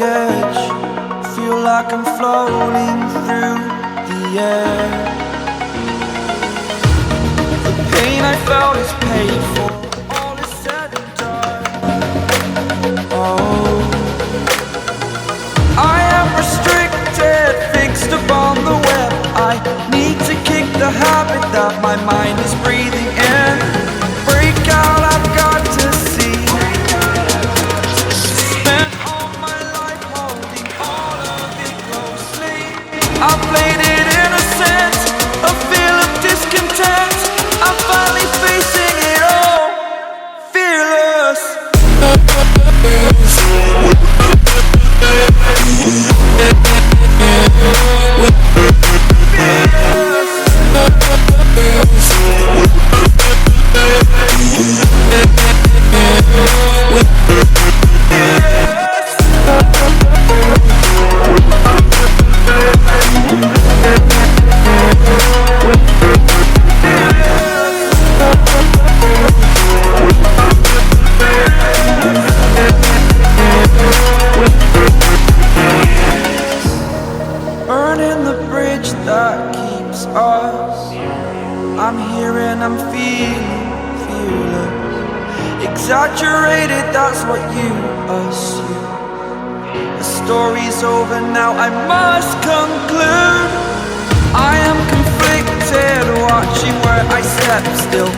edge, feel like I'm floating through the air. The pain I felt is paid for, all is said and done. Oh, I am restricted, fixed upon the web. I need to kick the habit that my mind is breathing in. Break out, I've got to see. Spent all my life holding all of it closely. I played it innocent, a feel of discontent. I'm finally facing it all, fearless. Burning the bridge that keeps us. I'm here and I'm feeling fearless. Exaggerated, that's what you assume. The story's over now, I must conclude. I am conflicted, watching where I step still.